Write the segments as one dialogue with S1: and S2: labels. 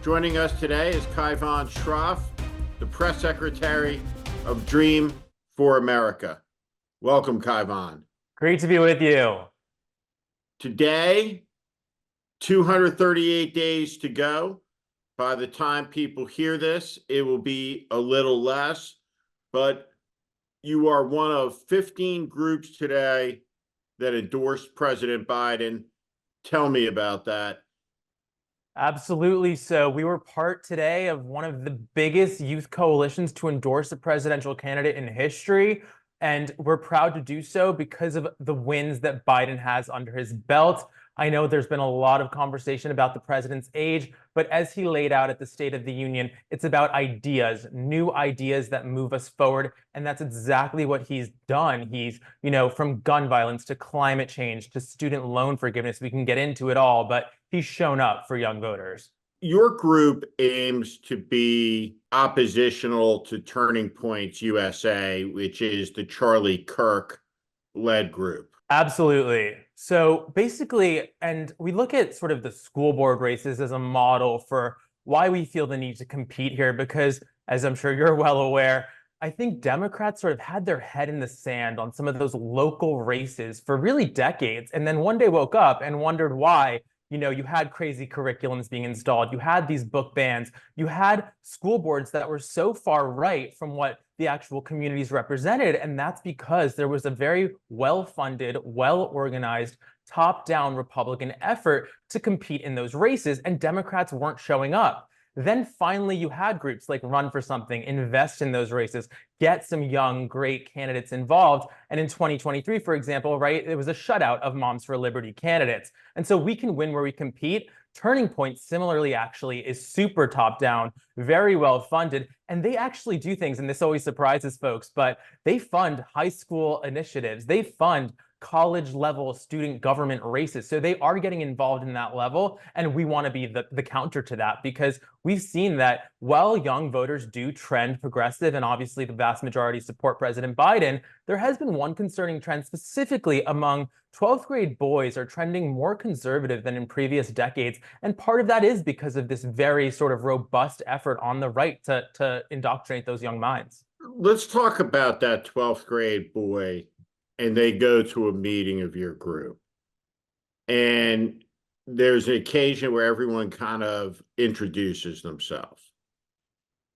S1: Joining us today is Kaivan Shroff, the press secretary of Dream for America. Welcome, Kaivan.
S2: Great to be with you.
S1: Today, 238 days to go. By the time people hear this, it will be a little less, but you are one of 15 groups today that endorsed President Biden. Tell me about that.
S2: Absolutely. So we were part today of one of the biggest youth coalitions to endorse a presidential candidate in history. And we're proud to do so because of the wins that Biden has under his belt. I know there's been a lot of conversation about the president's age, but as he laid out at the State of the Union, it's about ideas, new ideas that move us forward. And that's exactly what he's done. He's, from gun violence to climate change to student loan forgiveness, we can get into it all, but he's shown up for young voters.
S1: Your group aims to be oppositional to Turning Points USA, which is the Charlie Kirk-led group.
S2: Absolutely. So basically, and we look at sort of the school board races as a model for why we feel the need to compete here, because as I'm sure you're well aware, I think Democrats sort of had their head in the sand on some of those local races for really decades, and then one day woke up and wondered why. You had crazy curriculums being installed. You had these book bans. You had school boards that were so far right from what the actual communities represented. And that's because there was a very well-funded, well-organized, top-down Republican effort to compete in those races, and Democrats weren't showing up. Then finally, you had groups like Run for Something, invest in those races, get some young, great candidates involved. And in 2023, for example, right, it was a shutout of Moms for Liberty candidates. And so we can win where we compete. Turning Point, similarly, actually, is super top-down, very well funded, and they actually do things, and this always surprises folks, but they fund high school initiatives. They fund college-level student government races. So they are getting involved in that level, and we want to be the counter to that, because we've seen that while young voters do trend progressive, and obviously the vast majority support President Biden, there has been one concerning trend specifically among 12th grade boys are trending more conservative than in previous decades. And part of that is because of this very sort of robust effort on the right to indoctrinate those young minds.
S1: Let's talk about that 12th grade boy, and they go to a meeting of your group. And there's an occasion where everyone kind of introduces themselves.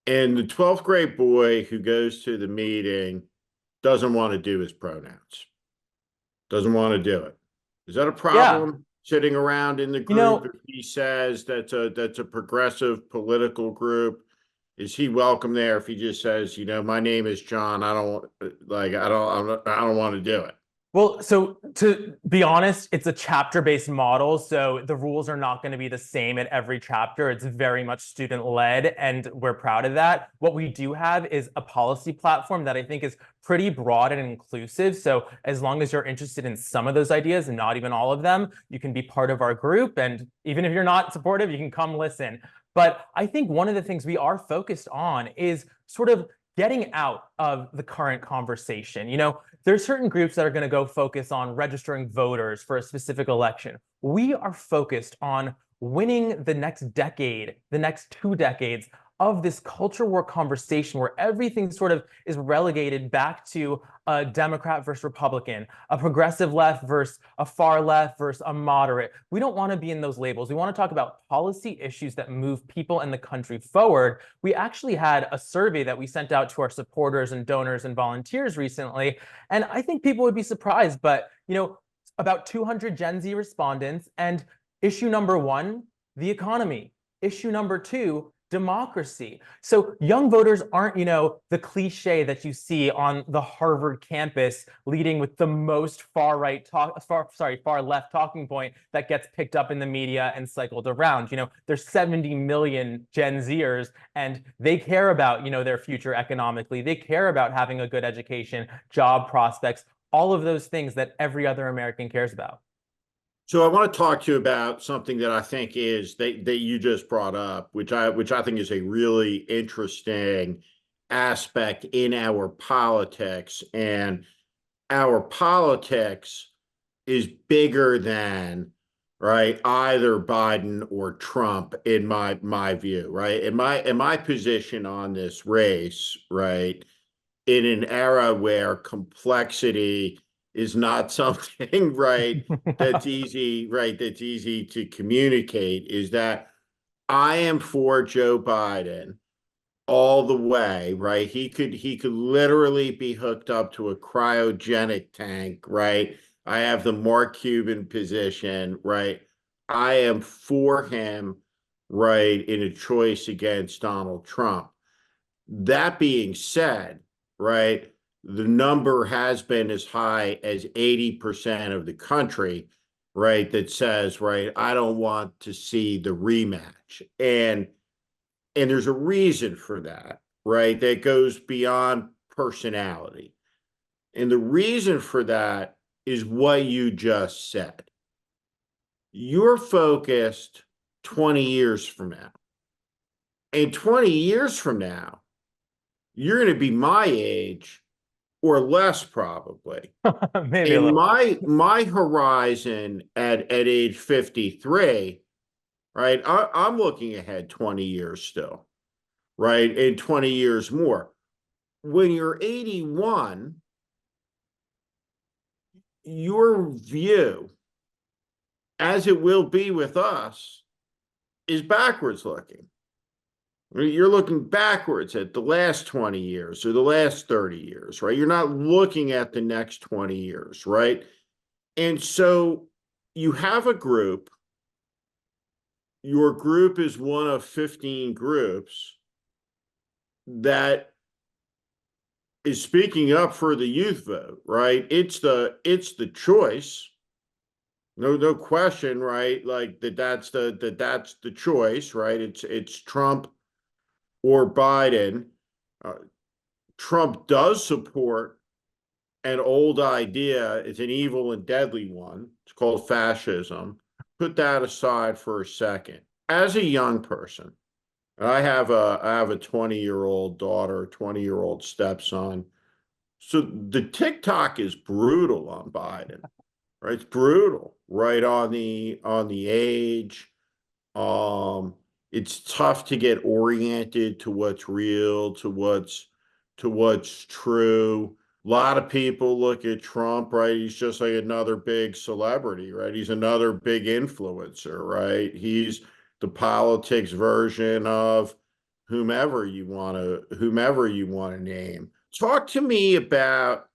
S1: And the 12th grade boy who goes to the meeting doesn't want to do his pronouns. Doesn't want to do it. Is that a problem sitting around in the group if he says that's a progressive political group? Is he welcome there if he just says, my name is John, I don't want to do it?
S2: Well, so to be honest, it's a chapter-based model, so the rules are not going to be the same at every chapter. It's very much student-led, and we're proud of that. What we do have is a policy platform that I think is pretty broad and inclusive. So as long as you're interested in some of those ideas and not even all of them, you can be part of our group. And even if you're not supportive, you can come listen. But I think one of the things we are focused on is sort of getting out of the current conversation. There's certain groups that are going to go focus on registering voters for a specific election. We are focused on winning the next decade, the next 2 decades of this culture war conversation where everything sort of is relegated back to a Democrat versus Republican, a progressive left versus a far left versus a moderate. We don't want to be in those labels. We want to talk about policy issues that move people and the country forward. We actually had a survey that we sent out to our supporters and donors and volunteers recently, and I think people would be surprised, but about 200 Gen Z respondents, and issue number 1, the economy. Issue number 2, democracy. So young voters aren't, the cliche that you see on the Harvard campus leading with the most far left talking point that gets picked up in the media and cycled around. There's 70 million Gen Zers, and they care about, their future economically. They care about having a good education, job prospects, all of those things that every other American cares about.
S1: So I want to talk to you about something that I think is that you just brought up, which I think is a really interesting aspect in our politics. And our politics is bigger than right? Either Biden or Trump, in my view, right? In my position on this race, right? In an era where complexity is not something, right, that's easy, right, that's easy to communicate, is that I am for Joe Biden all the way, right? He could literally be hooked up to a cryogenic tank, right? I have the Mark Cuban position, right? I am for him, right, in a choice against Donald Trump. That being said, right, the number has been as high as 80% of the country, right, that says, right, I don't want to see the rematch. And there's a reason for that, right? That goes beyond personality. And the reason for that is what you just said. You're focused 20 years from now. And 20 years from now, you're going to be my age or less probably.
S2: Maybe a
S1: And
S2: little.
S1: my horizon at age 53, right? I'm looking ahead 20 years still, right? And 20 years more. When you're 81, your view, as it will be with us, is backwards looking. You're looking backwards at the last 20 years or the last 30 years, right? You're not looking at the next 20 years, right? And so you have a group, your group is one of 15 groups that is speaking up for the youth vote, right? It's the choice. No question, right? Like that's the choice, right? It's Trump or Biden. Uh, Trump does support an old idea. It's an evil and deadly one. It's called fascism. Put that aside for a second. As a young person, I have a 20-year-old daughter, 20-year-old stepson. So the TikTok is brutal on Biden, right? It's brutal, right on the age. Um, it's tough to get oriented to what's real, to what's true. A lot of people look at Trump, right? He's just like another big celebrity, right? He's another big influencer, right? He's the politics version of whomever you want to name. Talk to me about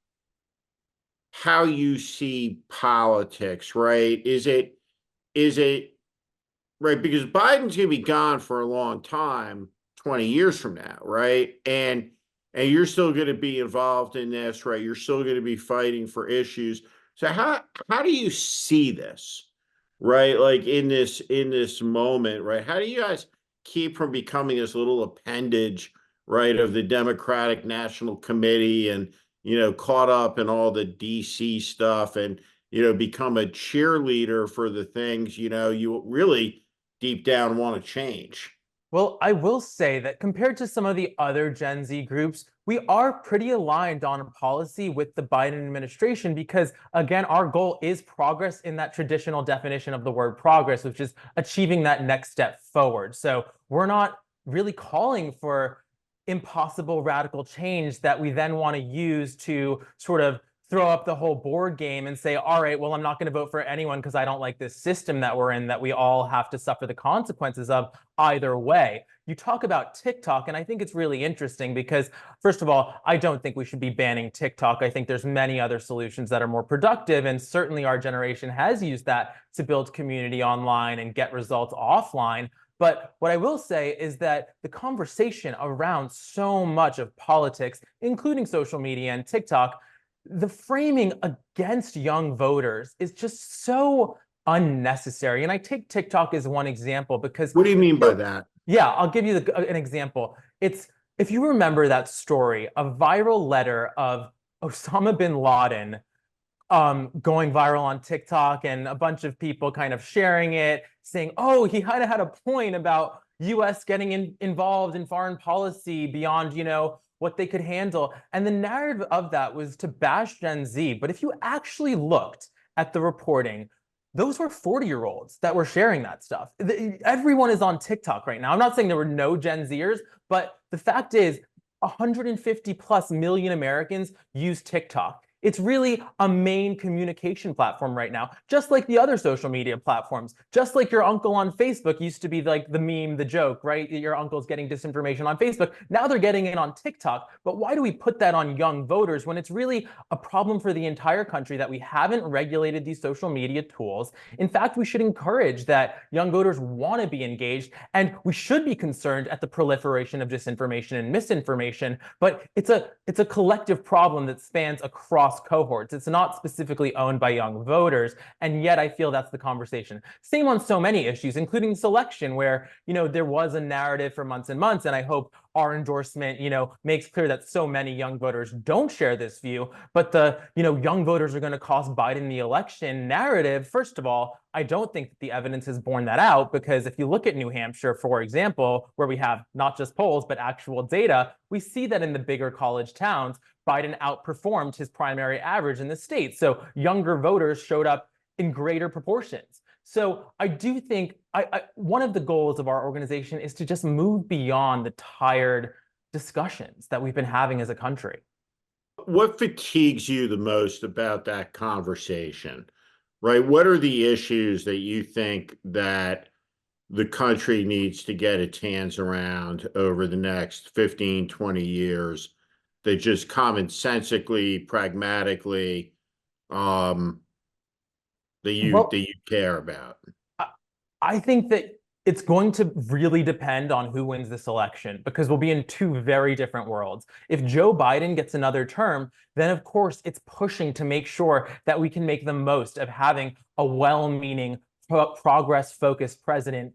S1: how you see politics, right? Is it right? Because Biden's going to be gone for a long time, 20 years from now, right? And you're still going to be involved in this, right? You're still going to be fighting for issues. So how do you see this, right? Like in this moment, right? How do you guys keep from becoming this little appendage, right, of the Democratic National Committee and caught up in all the DC stuff and become a cheerleader for the things you really deep down want to change?
S2: Well, I will say that compared to some of the other Gen Z groups, we are pretty aligned on policy with the Biden administration because, again, our goal is progress in that traditional definition of the word progress, which is achieving that next step forward. So we're not really calling for impossible radical change that we then want to use to sort of throw up the whole board game and say, all right, well, I'm not going to vote for anyone because I don't like this system that we're in that we all have to suffer the consequences of either way. You talk about TikTok, and I think it's really interesting because, first of all, I don't think we should be banning TikTok. I think there's many other solutions that are more productive, and certainly our generation has used that to build community online and get results offline. But what I will say is that the conversation around so much of politics, including social media and TikTok, the framing against young voters is just so unnecessary. And I take TikTok as one example because,
S1: What do you mean by that?
S2: yeah, I'll give you an example. It's if you remember that story, a viral letter of Osama bin Laden going viral on TikTok and a bunch of people kind of sharing it, saying, oh, he kind of had a point about US getting involved in foreign policy beyond, what they could handle. And the narrative of that was to bash Gen Z. But if you actually looked at the reporting, those were 40-year-olds that were sharing that stuff. Everyone is on TikTok right now. I'm not saying there were no Gen Zers, but the fact is 150 plus million Americans use TikTok. It's really a main communication platform right now, just like the other social media platforms. Just like your uncle on Facebook used to be like the meme, the joke, right? Your uncle's getting disinformation on Facebook. Now they're getting it on TikTok. But why do we put that on young voters when it's really a problem for the entire country that we haven't regulated these social media tools? In fact, we should encourage that young voters want to be engaged, and we should be concerned at the proliferation of disinformation and misinformation. But it's a collective problem that spans across cohorts. It's not specifically owned by young voters, and yet I feel that's the conversation. Same on so many issues, including selection, where there was a narrative for months and months, and I hope our endorsement makes clear that so many young voters don't share this view. But the young voters are going to cost Biden the election narrative. First of all, I don't think that the evidence has borne that out, because if you look at New Hampshire, for example, where we have not just polls but actual data, we see that in the bigger college towns, Biden outperformed his primary average in the state. So younger voters showed up in greater proportions. So I do think one of the goals of our organization is to just move beyond the tired discussions that we've been having as a country.
S1: What fatigues you the most about that conversation, right? What are the issues that you think that the country needs to get its hands around over the next 15, 20 years that just commonsensically, pragmatically, that you care about?
S2: I think that it's going to really depend on who wins this election, because we'll be in two very different worlds. If Joe Biden gets another term, then of course it's pushing to make sure that we can make the most of having a well-meaning, progress-focused president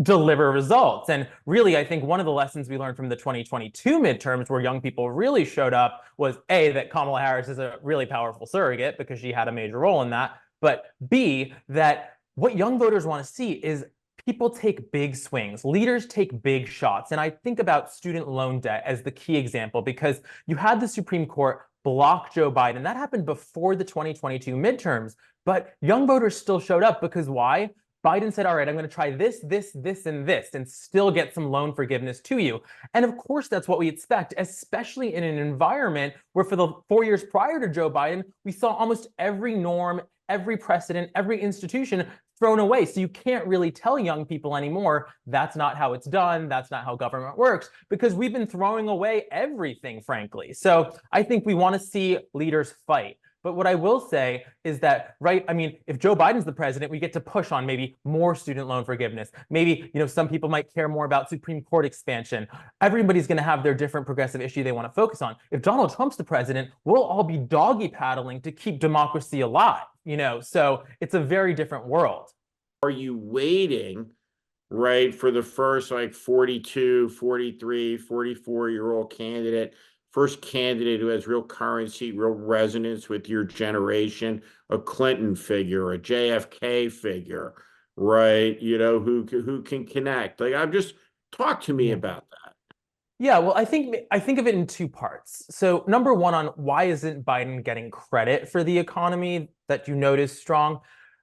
S2: deliver results. And really, I think one of the lessons we learned from the 2022 midterms, where young people really showed up, was A, that Kamala Harris is a really powerful surrogate because she had a major role in that, but B, that what young voters want to see is people take big swings, leaders take big shots. And I think about student loan debt as the key example, because you had the Supreme Court block Joe Biden. That happened before the 2022 midterms, but young voters still showed up because why? Biden said, all right, I'm going to try this, this, this, and this, and still get some loan forgiveness to you. And of course, that's what we expect, especially in an environment where for the 4 years prior to Joe Biden, we saw almost every norm, every precedent, every institution thrown away. So you can't really tell young people anymore, that's not how it's done, that's not how government works, because we've been throwing away everything, frankly. So I think we want to see leaders fight. But what I will say is that, right, I mean, if Joe Biden's the president, we get to push on maybe more student loan forgiveness. Maybe, some people might care more about Supreme Court expansion. Everybody's going to have their different progressive issue they want to focus on. If Donald Trump's the president, we'll all be doggy paddling to keep democracy alive, So it's a very different world.
S1: Are you waiting, right, for the first 42, 43, 44-year-old candidate, first candidate who has real currency, real resonance with your generation, a Clinton figure, a JFK figure, right? Who can connect? I'm just talk to me about that.
S2: Yeah, well, I think of it in two parts. So number one, on why isn't Biden getting credit for the economy that you notice strong?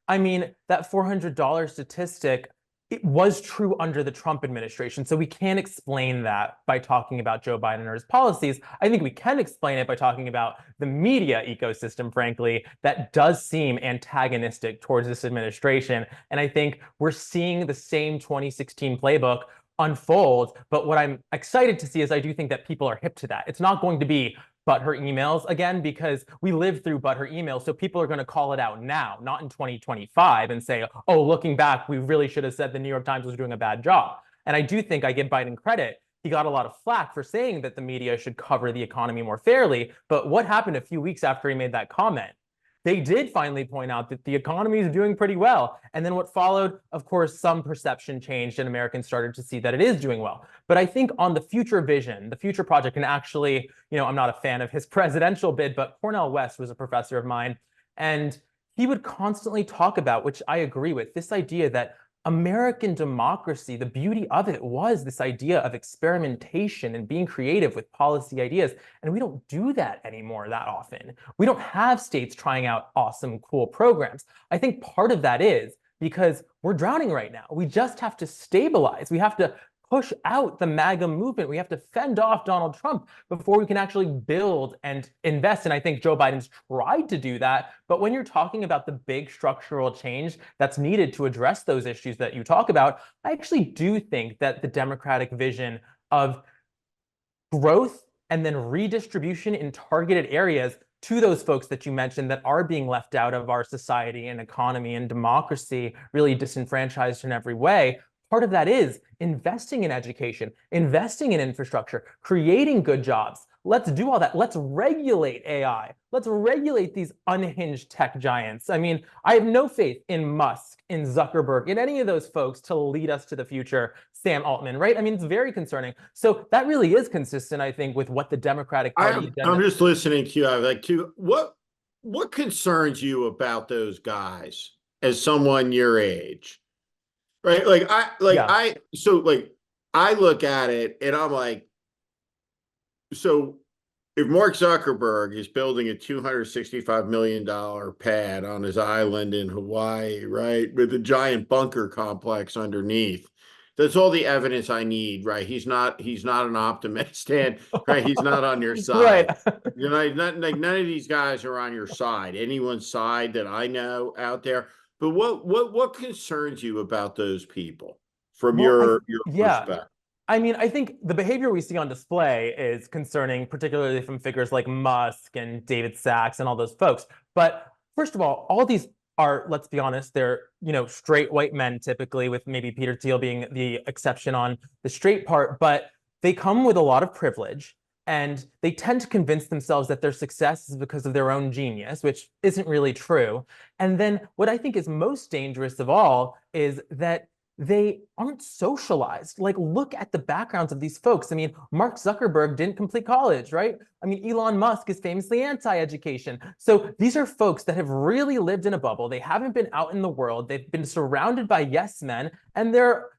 S2: I mean, that $400 statistic, it was true under the Trump administration. So we can't explain that by talking about Joe Biden or his policies. I think we can explain it by talking about the media ecosystem, frankly, that does seem antagonistic towards this administration. And I think we're seeing the same 2016 playbook unfold. But what I'm excited to see is I do think that people are hip to that. It's not going to be butthurt emails again, because we lived through butthurt emails. So people are going to call it out now, not in 2025, and say, oh, looking back, we really should have said the New York Times was doing a bad job. And I do think I give Biden credit. He got a lot of flack for saying that the media should cover the economy more fairly. But what happened a few weeks after he made that comment? They did finally point out that the economy is doing pretty well. And then what followed, of course, some perception changed and Americans started to see that it is doing well. But I think on the future vision, the future project, and actually, I'm not a fan of his presidential bid, but Cornel West was a professor of mine, and he would constantly talk about, which I agree with, this idea that American democracy, the beauty of it was this idea of experimentation and being creative with policy ideas. And we don't do that anymore that often. We don't have states trying out awesome, cool programs. I think part of that is because we're drowning right now. We just have to stabilize. We have to push out the MAGA movement. We have to fend off Donald Trump before we can actually build and invest. And I think Joe Biden's tried to do that. But when you're talking about the big structural change that's needed to address those issues that you talk about, I actually do think that the Democratic vision of growth and then redistribution in targeted areas to those folks that you mentioned that are being left out of our society and economy and democracy, really disenfranchised in every way. Part of that is investing in education, investing in infrastructure, creating good jobs. Let's do all that. Let's regulate AI. Let's regulate these unhinged tech giants. I mean, I have no faith in Musk, in Zuckerberg, in any of those folks to lead us to the future. Sam Altman, right? I mean, it's very concerning. So that really is consistent, I think, with what the Democratic Party agenda.
S1: I'm just listening to you. I like to what concerns you about those guys as someone your age? Right? I look at it and I'm like, so if Mark Zuckerberg is building a $265 million pad on his island in Hawaii, right, with a giant bunker complex underneath, that's all the evidence I need, right? He's not an optimist, and right, he's not on your side.
S2: Right.
S1: You know, none of these guys are on your side, anyone's side that I know out there. But what concerns you about those people from
S2: Well,
S1: your
S2: yeah.
S1: perspective?
S2: I mean, I think the behavior we see on display is concerning, particularly from figures like Musk and David Sachs and all those folks. But first of all these are, let's be honest, they're, straight white men typically, with maybe Peter Thiel being the exception on the straight part, but they come with a lot of privilege and they tend to convince themselves that their success is because of their own genius, which isn't really true. And then what I think is most dangerous of all is that they aren't socialized. Like, look at the backgrounds of these folks. I mean, Mark Zuckerberg didn't complete college, right? I mean, Elon Musk is famously anti-education. So these are folks that have really lived in a bubble. They haven't been out in the world. They've been surrounded by yes men, and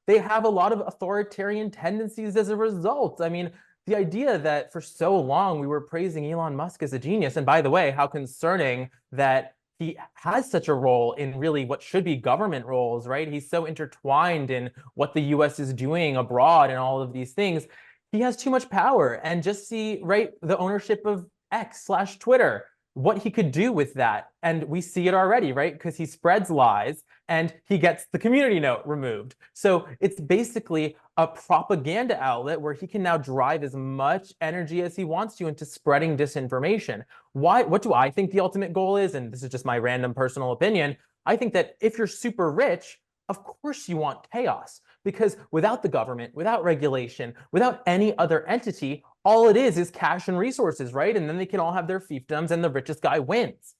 S2: they have a lot of authoritarian tendencies as a result. I mean, the idea that for so long we were praising Elon Musk as a genius, and by the way, how concerning that he has such a role in really what should be government roles, right? He's so intertwined in what the US is doing abroad and all of these things. He has too much power. And just see, right, the ownership of X/Twitter, what he could do with that. And we see it already, right? Because he spreads lies and he gets the community note removed. So it's basically a propaganda outlet where he can now drive as much energy as he wants to into spreading disinformation. What do I think the ultimate goal is? And this is just my random personal opinion. I think that if you're super rich, of course you want chaos, because without the government, without regulation, without any other entity, all it is cash and resources, right? And then they can all have their fiefdoms and the richest guy wins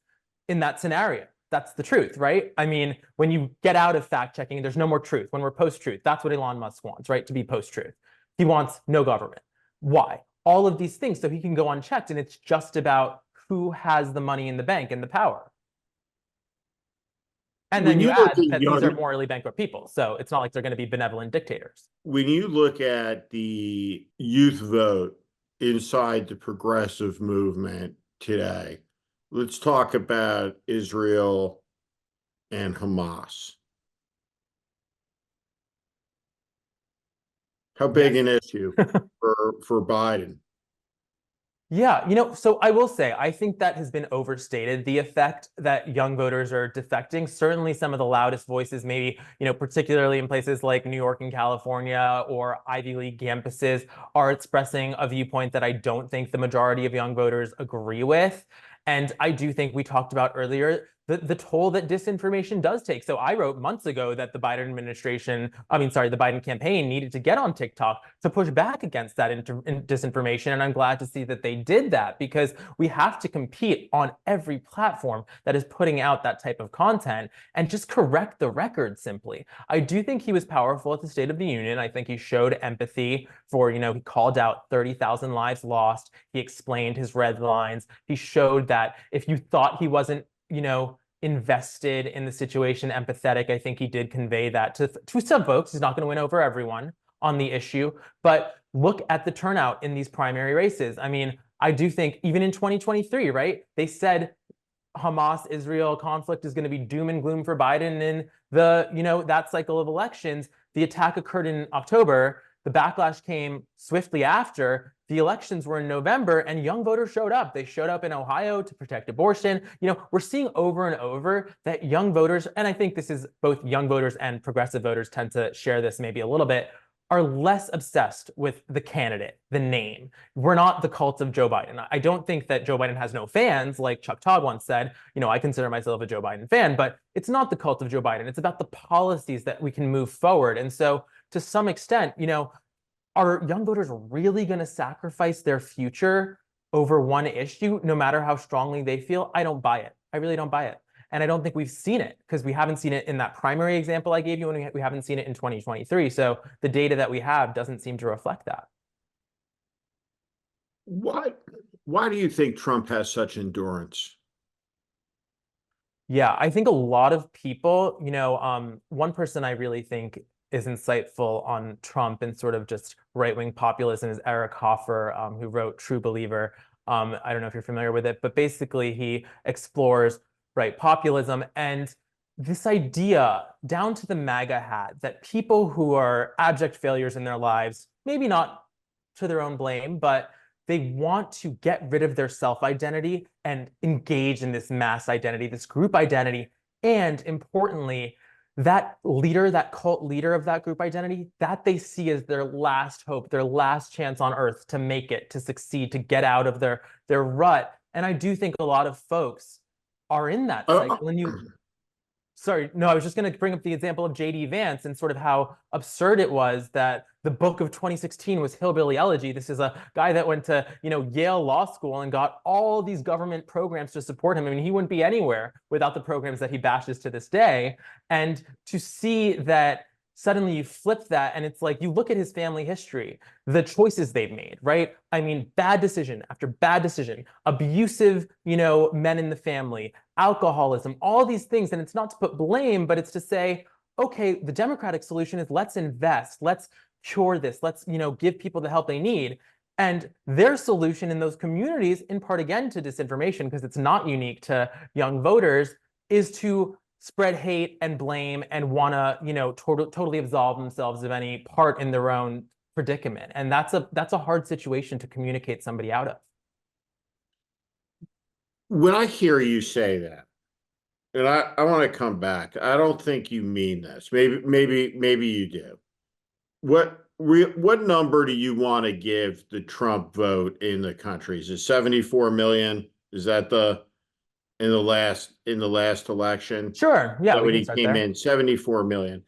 S2: in that scenario. That's the truth, right? I mean, when you get out of fact checking, there's no more truth. When we're post-truth, that's what Elon Musk wants, right? To be post-truth. He wants no government. Why? All of these things so he can go unchecked, and it's just about who has the money in the bank and the power. And then you add that these are morally bankrupt people. So it's not like they're going to be benevolent dictators.
S1: When you look at the youth vote inside the progressive movement today, let's talk about Israel and Hamas. How big an issue for Biden?
S2: Yeah, so I will say, I think that has been overstated, the effect that young voters are defecting. Certainly some of the loudest voices, maybe, particularly in places like New York and California or Ivy League campuses, are expressing a viewpoint that I don't think the majority of young voters agree with. And I do think we talked about earlier the toll that disinformation does take. So I wrote months ago that the Biden campaign needed to get on TikTok to push back against that disinformation. And I'm glad to see that they did that, because we have to compete on every platform that is putting out that type of content and just correct the record simply. I do think he was powerful at the State of the Union. I think he showed empathy for, he called out 30,000 lives lost. He explained his red lines. He showed that if you thought he wasn't invested in the situation, empathetic. I think he did convey that to some folks. He's not going to win over everyone on the issue, but look at the turnout in these primary races. I mean, I do think even in 2023, right? They said Hamas-Israel conflict is going to be doom and gloom for Biden in the, that cycle of elections. The attack occurred in October. The backlash came swiftly after. The elections were in November, and young voters showed up. They showed up in Ohio to protect abortion. We're seeing over and over that young voters, and I think this is both young voters and progressive voters tend to share this maybe a little bit, are less obsessed with the candidate, the name. We're not the cult of Joe Biden. I don't think that Joe Biden has no fans, like Chuck Todd once said. I consider myself a Joe Biden fan, but it's not the cult of Joe Biden. It's about the policies that we can move forward. And so to some extent, are young voters really going to sacrifice their future over one issue, no matter how strongly they feel? I don't buy it. I really don't buy it. And I don't think we've seen it because we haven't seen it in that primary example I gave you, and we haven't seen it in 2023. So the data that we have doesn't seem to reflect that.
S1: Why do you think Trump has such endurance?
S2: Yeah, I think a lot of people, one person I really think is insightful on Trump and sort of just right-wing populism is Eric Hoffer, who wrote True Believer. I don't know if you're familiar with it, but basically he explores populism and this idea down to the MAGA hat that people who are abject failures in their lives, maybe not to their own blame, but they want to get rid of their self-identity and engage in this mass identity, this group identity, and importantly, that leader, that cult leader of that group identity, that they see as their last hope, their last chance on earth to make it, to succeed, to get out of their rut. And I do think a lot of folks are in that cycle. And sorry, no, I was just going to bring up the example of J.D. Vance and sort of how absurd it was that the book of 2016 was Hillbilly Elegy. This is a guy that went to, Yale Law School and got all these government programs to support him. I mean, he wouldn't be anywhere without the programs that he bashes to this day. And to see that suddenly you flip that and it's like you look at his family history, the choices they've made, right? I mean, bad decision after bad decision, abusive, men in the family, alcoholism, all these things. And it's not to put blame, but it's to say, okay, the democratic solution is let's invest, let's cure this, let's, give people the help they need. And their solution in those communities, in part again to disinformation, because it's not unique to young voters, is to spread hate and blame and want to, totally absolve themselves of any part in their own predicament. And that's a hard situation to communicate somebody out of.
S1: When I hear you say that, and I want to come back, I don't think you mean this. Maybe you do. What number do you want to give the Trump vote in the country? Is it 74 million? Is that in the last election?
S2: Sure. Yeah,
S1: So
S2: we
S1: when
S2: can
S1: he
S2: start
S1: came
S2: there.
S1: in, 74 million.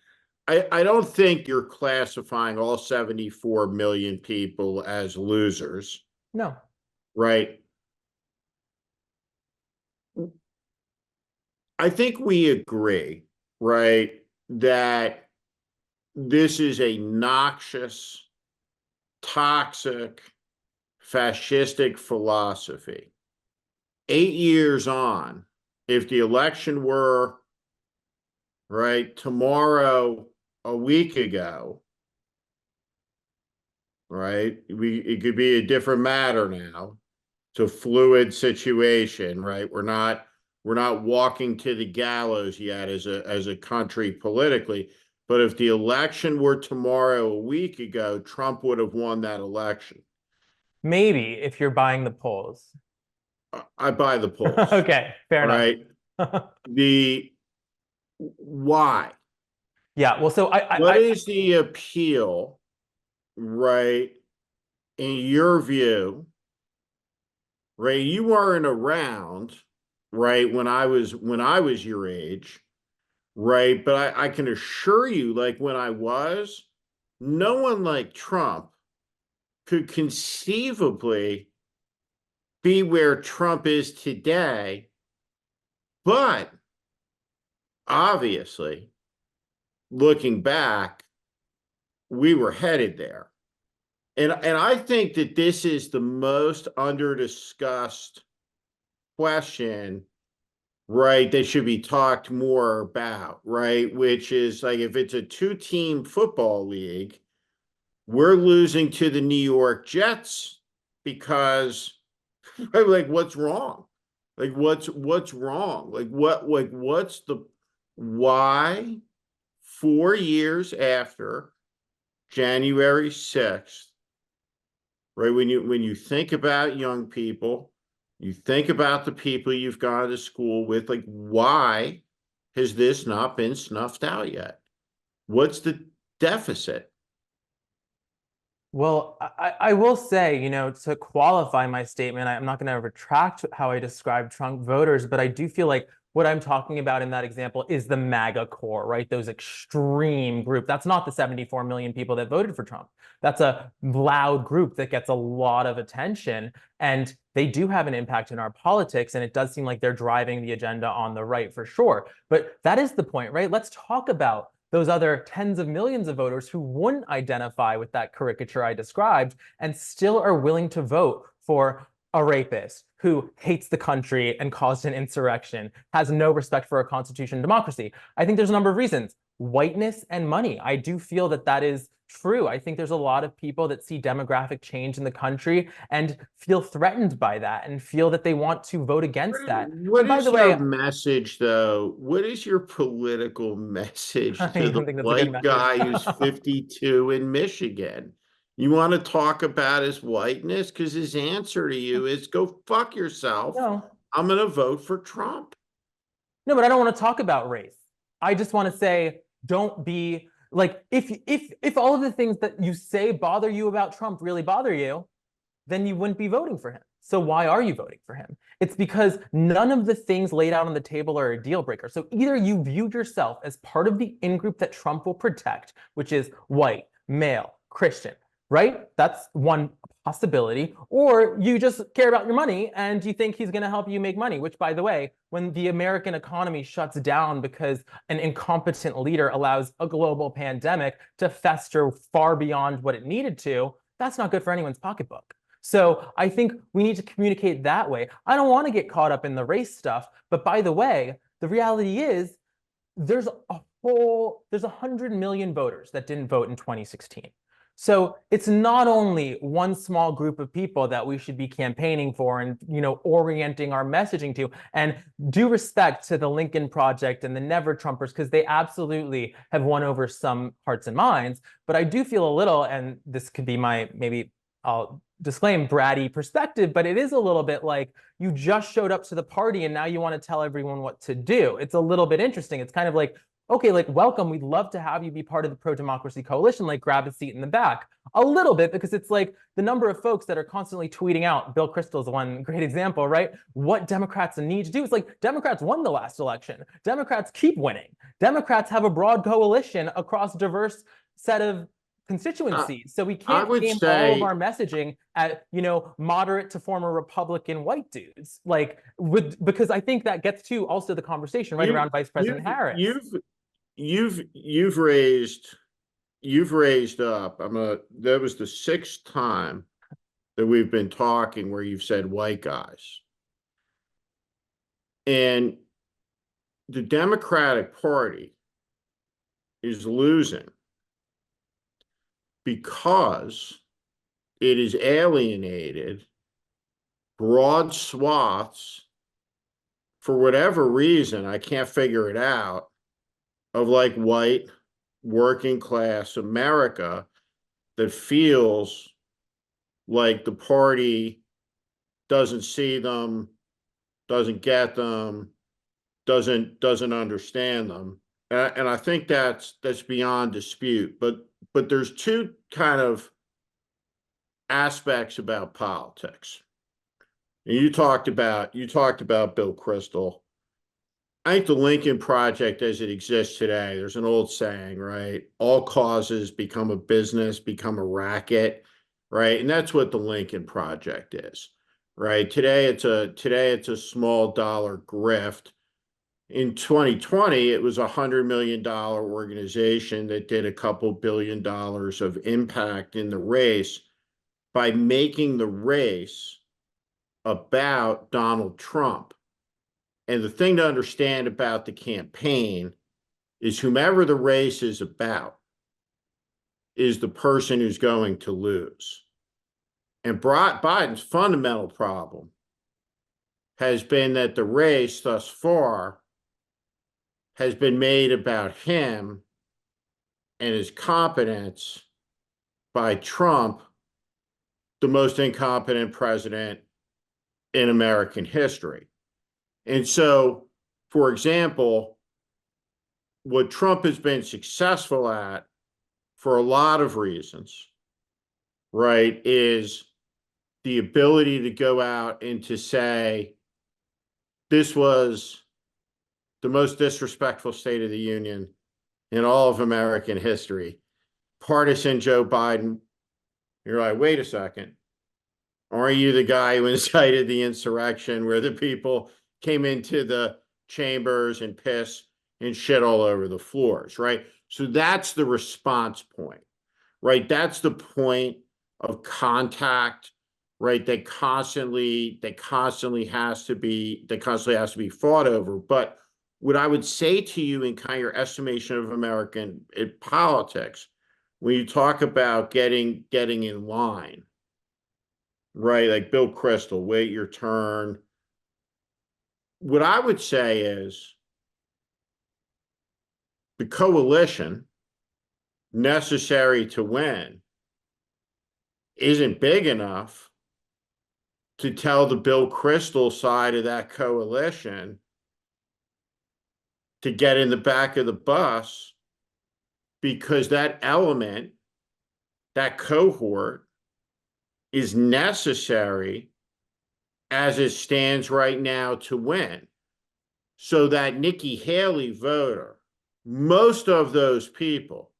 S1: I don't think you're classifying all 74 million people as losers,
S2: No.
S1: right? I think we agree, right, that this is a noxious, toxic, fascistic philosophy. 8 years on, if the election were, right, tomorrow, a week ago, right, it could be a different matter now. It's a fluid situation, right? We're not walking to the gallows yet as a country politically. But if the election were tomorrow, a week ago, Trump would have won that election.
S2: Maybe if you're buying the polls.
S1: I buy the polls.
S2: Okay, fair
S1: All
S2: enough.
S1: right. Why?
S2: Yeah, well, so
S1: What is the appeal, right? In your view, right? You weren't around, right, when I was your age, right? But I can assure you, like when I was, no one like Trump could conceivably be where Trump is today. But obviously, looking back, we were headed there. And I think that this is the most under discussed question right, that should be talked more about, right? Which is like if it's a two-team football league, we're losing to the New York Jets because like what's wrong? Like what's wrong? What's the why 4 years after January 6th, right? When you think about young people, you think about the people you've gone to school with, like why has this not been snuffed out yet? What's the deficit?
S2: Well, I will say, to qualify my statement, I'm not going to retract how I describe Trump voters, but I do feel like what I'm talking about in that example is the MAGA core, right? Those extreme group. That's not the 74 million people that voted for Trump. That's a loud group that gets a lot of attention, and they do have an impact in our politics, and it does seem like they're driving the agenda on the right for sure. But that is the point, right? Let's talk about those other tens of millions of voters who wouldn't identify with that caricature I described and still are willing to vote for a rapist who hates the country and caused an insurrection, has no respect for our constitution and democracy. I think there's a number of reasons. Whiteness and money. I do feel that that is true. I think there's a lot of people that see demographic change in the country and feel threatened by that and feel that they want to vote against that.
S1: What
S2: And by
S1: is
S2: the
S1: your
S2: way,
S1: message, though? What is your political
S2: I
S1: message to the
S2: don't think that's a good
S1: white
S2: message.
S1: guy who's 52 in Michigan? You want to talk about his whiteness? Because his answer to you is go fuck yourself.
S2: No,
S1: I'm going to vote for Trump.
S2: no, but I don't want to talk about race. I just want to say, don't be like, if all of the things that you say bother you about Trump really bother you, then you wouldn't be voting for him. So why are you voting for him? It's because none of the things laid out on the table are a deal breaker. So either you view yourself as part of the in-group that Trump will protect, which is white, male, Christian, right? That's one possibility. Or you just care about your money and you think he's going to help you make money, which, by the way, when the American economy shuts down because an incompetent leader allows a global pandemic to fester far beyond what it needed to, that's not good for anyone's pocketbook. So I think we need to communicate that way. I don't want to get caught up in the race stuff, but by the way, the reality is there's 100 million voters that didn't vote in 2016. So it's not only one small group of people that we should be campaigning for and orienting our messaging to. And due respect to the Lincoln Project and the Never Trumpers, because they absolutely have won over some hearts and minds. But I do feel a little, and this could be my maybe I'll disclaim bratty perspective, but it is a little bit like you just showed up to the party and now you want to tell everyone what to do. It's a little bit interesting. It's kind of like, okay, like, welcome. We'd love to have you be part of the pro-democracy coalition, like grab a seat in the back. A little bit, because it's like the number of folks that are constantly tweeting out, Bill Kristol's one great example, right? What Democrats need to do. It's like Democrats won the last election. Democrats keep winning. Democrats have a broad coalition across a diverse set of constituencies. So we
S1: I
S2: can't
S1: would
S2: aim all of
S1: say,
S2: our messaging at, moderate to former Republican white dudes. Like, because I think that gets to also the conversation right
S1: you
S2: around Vice
S1: you've
S2: President Harris.
S1: you've raised up. That was the sixth time that we've been talking where you've said white guys. And the Democratic Party is losing because it is alienated broad swaths for whatever reason. I can't figure it out, of like white working class America that feels like the party doesn't see them, doesn't get them, doesn't understand them. And I think that's beyond dispute. But there's two kind of aspects about politics. And you talked about Bill Kristol. I think the Lincoln Project as it exists today, there's an old saying, right? All causes become a business, become a racket, right? And that's what the Lincoln Project is, right? Today it's a small dollar grift. In 2020, it was $100 million organization that did a couple $1 billion of impact in the race by making the race about Donald Trump. And the thing to understand about the campaign is whomever the race is about is the person who's going to lose. And Biden's fundamental problem has been that the race thus far has been made about him and his competence by Trump, the most incompetent president in American history. And so, for example, what Trump has been successful at for a lot of reasons, right, is the ability to go out and to say, this was the most disrespectful State of the Union in all of American history. Partisan Joe Biden. You're like, wait a second. Aren't you the guy who incited the insurrection where the people came into the chambers and piss and shit all over the floors, right? So that's the response point, right? That's the point of contact, right? That constantly has to be fought over. But what I would say to you in kind of your estimation of American politics, when you talk about getting in line, right? Like Bill Kristol, wait your turn. What I would say is the coalition necessary to win isn't big enough to tell the Bill Kristol side of that coalition to get in the back of the bus, because that element, that cohort, is necessary as it stands right now to win. So that Nikki Haley voter, most of those people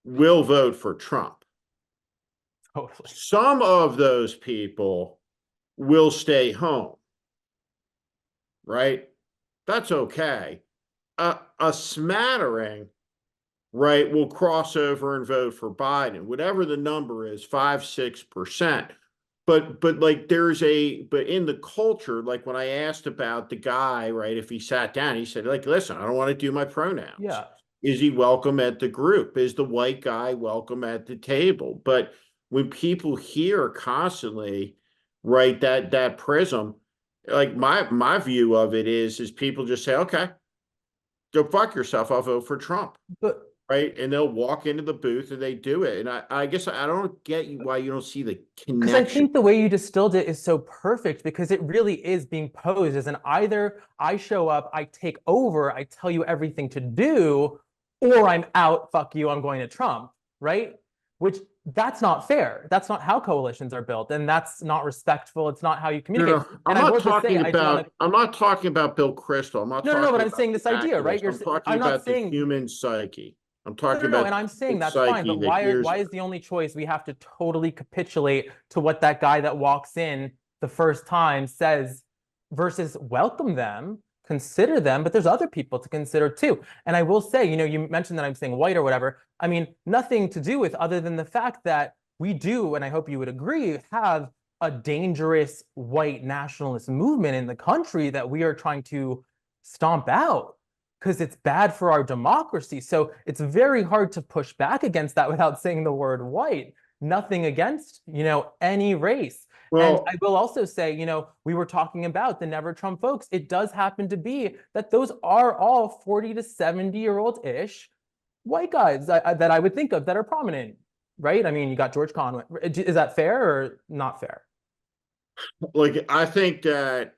S1: will vote for Trump.
S2: Totally.
S1: Some of those people will stay home, right? That's okay. A smattering, right, will cross over and vote for Biden, whatever the number is, 5-6%. But like but in the culture, like when I asked about the guy, right, if he sat down, he said, like, listen, I don't want to do my pronouns.
S2: Yeah.
S1: Is he welcome at the group? Is the white guy welcome at the table? But when people hear constantly, right, that prism, like my view of it is people just say, okay, go fuck yourself, I'll vote for Trump.
S2: But
S1: Right. And they'll walk into the booth and they do it. And I guess I don't get why you don't see the
S2: because I
S1: connection.
S2: think the way you distilled it is so perfect, because it really is being posed as an either I show up, I take over, I tell you everything to do, or I'm out, fuck you, I'm going to Trump, right? Which that's not fair. That's not how coalitions are built, and that's not respectful. It's not how you communicate.
S1: No,
S2: And I will just say, I do want to.
S1: I'm not talking about Bill Kristol. I'm not
S2: No, but
S1: talking
S2: I'm
S1: about
S2: saying
S1: the
S2: this idea, right?
S1: activist. I'm talking
S2: I'm not
S1: about the
S2: saying
S1: human psyche. I'm talking
S2: no,
S1: about
S2: and I'm
S1: the
S2: saying
S1: human
S2: that's fine,
S1: psyche
S2: but
S1: that hears.
S2: why is the only choice we have to totally capitulate to what that guy that walks in the first time says versus welcome them, consider them, but there's other people to consider too. And I will say, you mentioned that I'm saying white or whatever. I mean, nothing to do with other than the fact that we do, and I hope you would agree, have a dangerous white nationalist movement in the country that we are trying to stomp out, because it's bad for our democracy. So it's very hard to push back against that without saying the word white. Nothing against, any race. And
S1: Well,
S2: I will also say, we were talking about the Never Trump folks. It does happen to be that those are all 40 to 70-year-old-ish white guys that I would think of that are prominent, right? I mean, you got George Conway. Is that fair or not fair?
S1: like I think that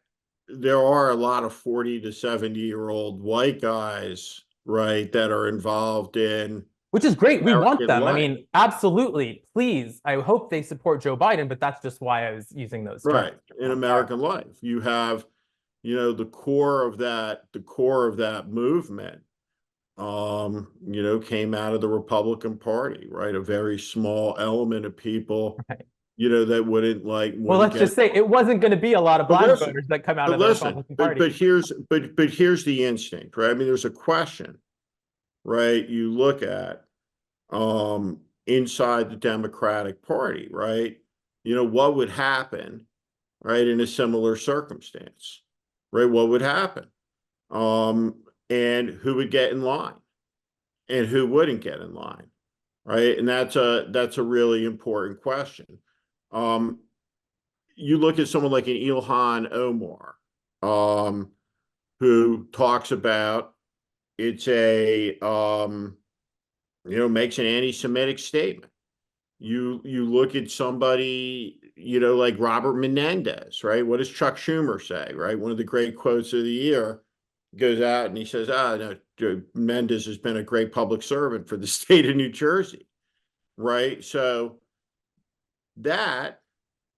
S1: there are a lot of 40 to 70-year-old white guys, right, that are involved in
S2: Which is great. We want
S1: American
S2: them. I
S1: life.
S2: mean, absolutely. Please. I hope they support Joe Biden, but that's just why I was using those terms.
S1: Right. In American life, you have, the core of that movement, came out of the Republican Party, right? A very small element of people,
S2: Right.
S1: that wouldn't
S2: Well,
S1: wouldn't
S2: let's
S1: get.
S2: just say it wasn't going to be a lot of
S1: But
S2: black
S1: listen,
S2: voters that come out of the Republican Party.
S1: but here's the instinct, right? I mean, there's a question, right? You look at inside the Democratic Party, right? What would happen, right, in a similar circumstance? right? What would happen? And who would get in line and who wouldn't get in line, right? And that's a really important question. You look at someone like an Ilhan Omar, who talks about it's makes an anti-Semitic statement. You look at somebody, like Robert Menendez, right? What does Chuck Schumer say, right? One of the great quotes of the year goes out and he says, no, Menendez has been a great public servant for the state of New Jersey, right? So that,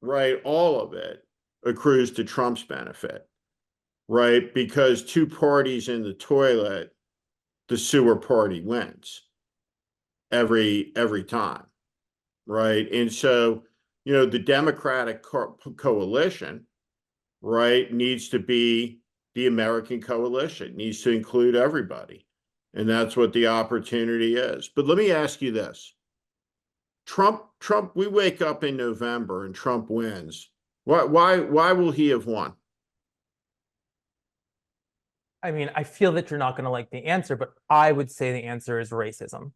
S1: right, all of it accrues to Trump's benefit, right? Because two parties in the toilet, the sewer party wins every time, right? And so, the Democratic coalition, right, needs to be the American coalition, needs to include everybody. And that's what the opportunity is. But let me ask you this. Trump, we wake up in November and Trump wins. Why will he have won?
S2: I mean, I feel that you're not going to like the answer, but I would say the answer is racism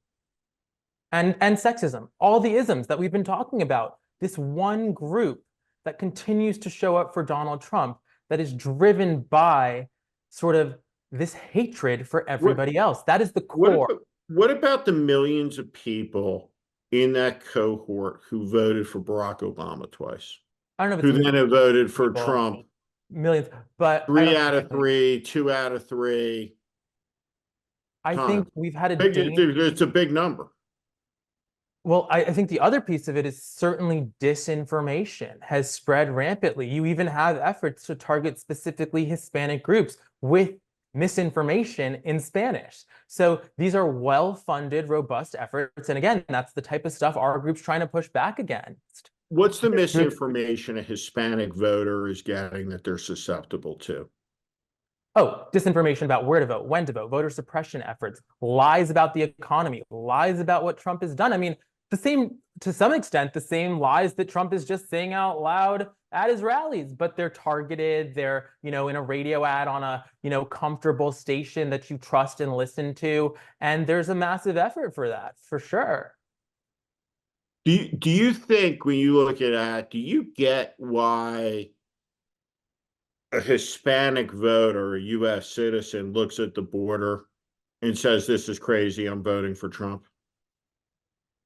S2: and sexism, all the isms that we've been talking about. This one group that continues to show up for Donald Trump, that is driven by sort of this hatred for everybody else. That is the core.
S1: What about the millions of people in that cohort who voted for Barack Obama twice?
S2: I don't know if it's
S1: who then have voted for
S2: people,
S1: Trump?
S2: millions, but
S1: 3 out of 3, 2 out of 3.
S2: I think we've had
S1: it's a big number.
S2: Well, I think the other piece of it is certainly disinformation has spread rampantly. You even have efforts to target specifically Hispanic groups with misinformation in Spanish. So these are well-funded, robust efforts. And again, that's the type of stuff our group's trying to push back against.
S1: What's the misinformation a Hispanic voter is getting that they're susceptible to?
S2: Oh, disinformation about where to vote, when to vote, voter suppression efforts, lies about the economy, lies about what Trump has done. I mean, to some extent, the same lies that Trump is just saying out loud at his rallies, but they're targeted. They're, in a radio ad on a, comfortable station that you trust and listen to. And there's a massive effort for that, for sure.
S1: Do you think when you look at that, do you get why a Hispanic voter, a U.S. citizen, looks at the border and says, this is crazy, I'm voting for Trump?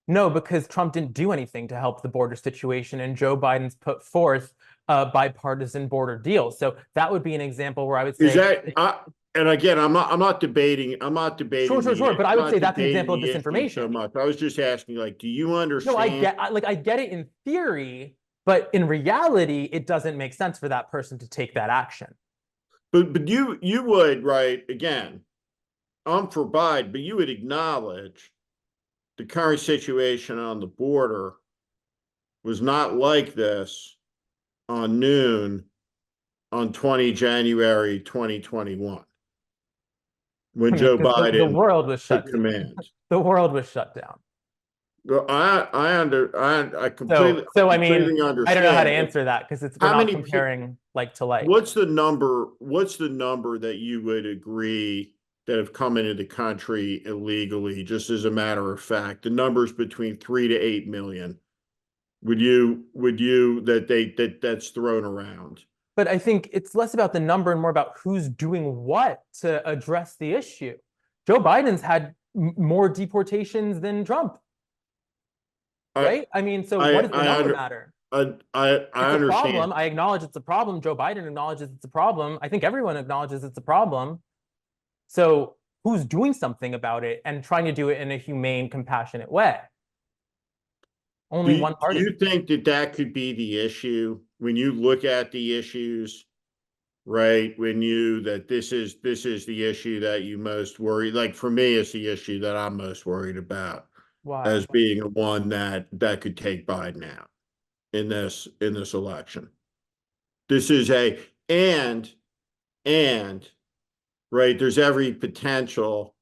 S2: No, because Trump didn't do anything to help the border situation, and Joe Biden's put forth a bipartisan border deal. So that would be an example where I would say,
S1: is that, and again, I'm not debating.
S2: Sure. But I would say that's an example of disinformation.
S1: So much. I was just asking, like, do you understand?
S2: No, I get it in theory, but in reality, it doesn't make sense for that person to take that action.
S1: But you would, right? Again, I'm for Biden, but you would acknowledge the current situation on the border was not like this on noon on 20 January 2021 when Joe Biden
S2: the world was shut
S1: took command.
S2: The world was shut down.
S1: Well, I completely
S2: I mean,
S1: understand.
S2: I don't know how to answer that because we're not comparing like to like.
S1: What's the number that you would agree that have come into the country illegally, just as a matter of fact? The numbers between 3 to 8 million. Would you that's thrown around?
S2: But I think it's less about the number and more about who's doing what to address the issue. Joe Biden's had more deportations than Trump. Right? I mean, so what does the number matter?
S1: I understand.
S2: A problem. I acknowledge it's a problem. Joe Biden acknowledges it's a problem. I think everyone acknowledges it's a problem. So who's doing something about it and trying to do it in a humane, compassionate way? Only one party.
S1: Do you think that could be the issue when you look at the issues, right? That this is the issue that you most worry. Like for me, it's the issue that I'm most worried about.
S2: Why?
S1: As being one that could take Biden out in this election. This is and right, there's every potential,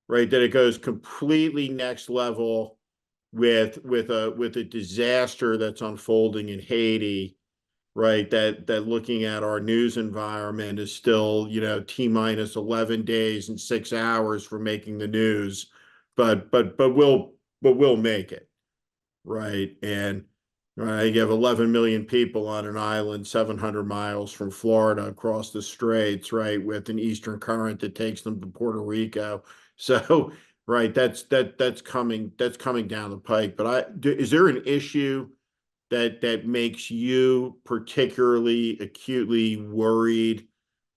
S1: right, that it goes completely next level with a disaster that's unfolding in Haiti right? That looking at our news environment is still, T minus 11 days and 6 hours for making the news, but we'll make it, right? And right, you have 11 million people on an island 700 miles from Florida across the straits, right, with an eastern current that takes them to Puerto Rico. So, right, that's coming down the pike. But is there an issue that makes you particularly acutely worried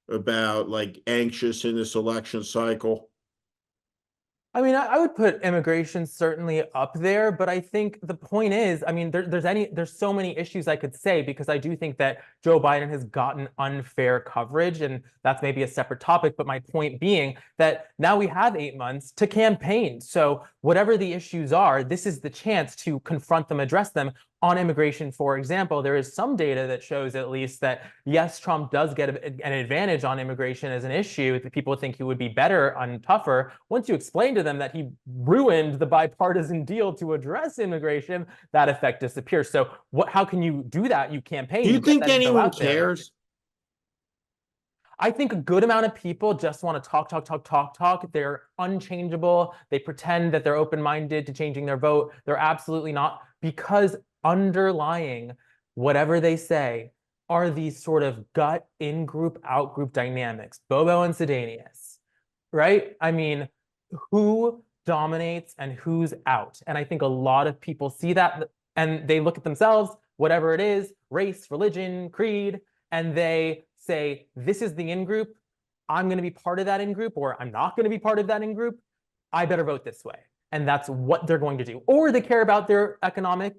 S1: about, like, anxious in this election cycle?
S2: I mean, I would put immigration certainly up there, but I think the point is, I mean, there's so many issues I could say because I do think that Joe Biden has gotten unfair coverage, and that's maybe a separate topic. But my point being that now we have 8 months to campaign. So whatever the issues are, this is the chance to confront them, address them. On immigration, for example, there is some data that shows at least that yes, Trump does get an advantage on immigration as an issue. People think he would be better on tougher. Once you explain to them that he ruined the bipartisan deal to address immigration, that effect disappears. So how can you do that? You campaign,
S1: Do you
S2: you get
S1: think
S2: that info
S1: anyone
S2: out there.
S1: cares?
S2: I think a good amount of people just want to talk, talk, talk, talk, talk. They're unchangeable. They pretend that they're open-minded to changing their vote. They're absolutely not, because underlying whatever they say are these sort of gut in-group, out-group dynamics. Bobo and Sedanius, right? I mean, who dominates and who's out? And I think a lot of people see that and they look at themselves, whatever it is, race, religion, creed, and they say, this is the in-group. I'm going to be part of that in-group, or I'm not going to be part of that in-group. I better vote this way. And that's what they're going to do. Or they care about their economic,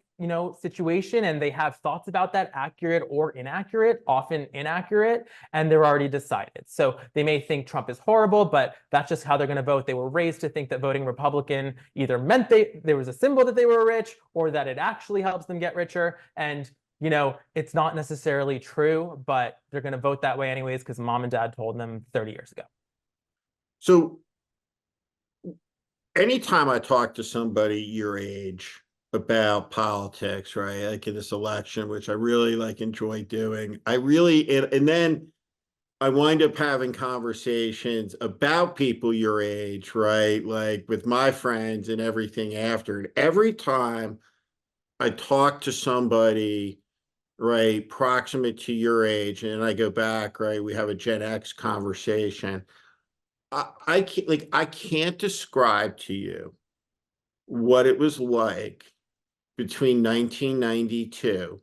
S2: situation, and they have thoughts about that, accurate or inaccurate, often inaccurate, and they're already decided. So they may think Trump is horrible, but that's just how they're going to vote. They were raised to think that voting Republican either meant there was a symbol that they were rich, or that it actually helps them get richer. And it's not necessarily true, but they're going to vote that way anyways because mom and dad told them 30 years ago.
S1: So anytime I talk to somebody your age about politics, right, like in this election, which I really enjoy doing, and then I wind up having conversations about people your age, right, like with my friends and everything after. And every time I talk to somebody, right, proximate to your age, and I go back, right, we have a Gen X conversation. I can't describe to you what it was like between 1992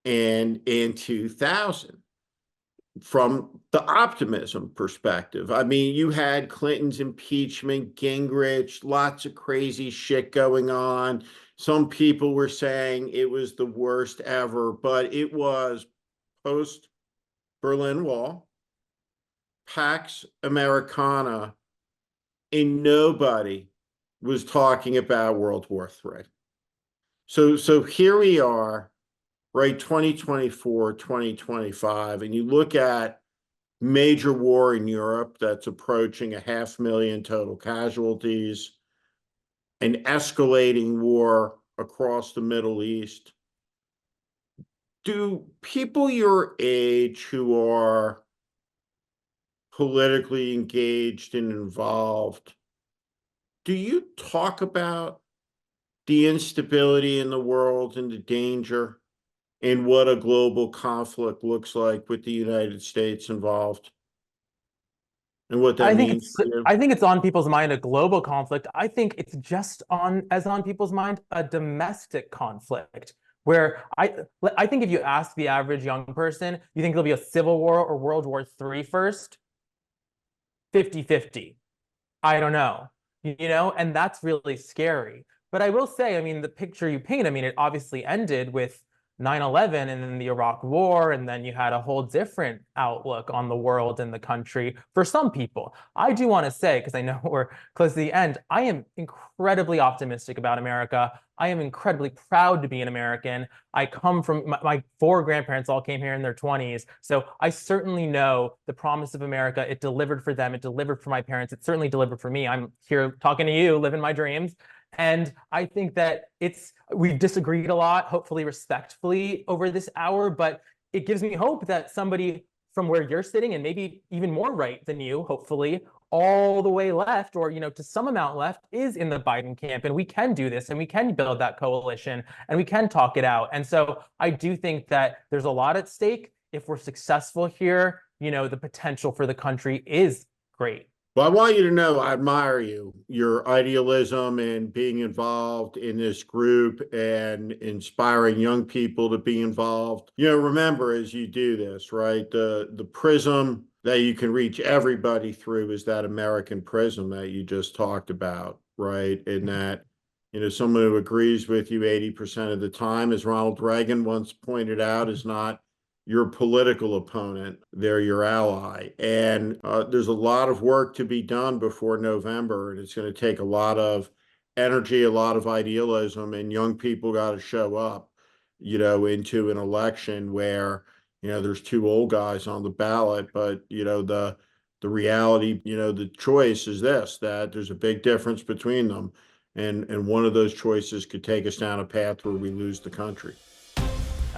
S1: and in 2000 from the optimism perspective. I mean, you had Clinton's impeachment, Gingrich, lots of crazy shit going on. Some people were saying it was the worst ever, but it was post Berlin Wall, Pax Americana, and nobody was talking about World War III. So here we are, right, 2024, 2025, and you look at major war in Europe that's approaching 500,000 total casualties, an escalating war across the Middle East. Do people your age who are politically engaged and involved, do you talk about the instability in the world and the danger and what a global conflict looks like with the United States involved and what that
S2: I think
S1: means
S2: it's
S1: to you?
S2: I think it's on people's mind a global conflict. I think it's just on people's mind a domestic conflict where I think if you ask the average young person, you think there'll be a civil war or World War III first, 50-50. I don't know, and that's really scary. But I will say, I mean, the picture you paint, I mean, it obviously ended with 9/11 and then the Iraq War, and then you had a whole different outlook on the world and the country for some people. I do want to say, because I know we're close to the end, I am incredibly optimistic about America. I am incredibly proud to be an American. I come from my four grandparents all came here in their 20s. So I certainly know the promise of America. It delivered for them. It delivered for my parents. It certainly delivered for me. I'm here talking to you, living my dreams. And I think that we've disagreed a lot, hopefully respectfully over this hour, but it gives me hope that somebody from where you're sitting, and maybe even more right than you, hopefully, all the way left, or to some amount left, is in the Biden camp, and we can do this, and we can build that coalition, and we can talk it out. And so I do think that there's a lot at stake. If we're successful here, the potential for the country is great.
S1: Well, I want you to know I admire you, your idealism and being involved in this group and inspiring young people to be involved. Remember as you do this, right? The prism that you can reach everybody through is that American prism that you just talked about, right? And that, someone who agrees with you 80% of the time, as Ronald Reagan once pointed out, is not your political opponent, they're your ally. And there's a lot of work to be done before November, and it's going to take a lot of energy, a lot of idealism, and young people got to show up, into an election where, there's two old guys on the ballot, but, the reality, the choice is this, that there's a big difference between them. And one of those choices could take us down a path where we lose the country.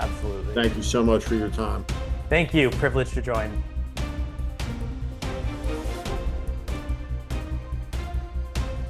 S2: Absolutely.
S1: Thank you so much for your time.
S2: Thank you. Privileged to join.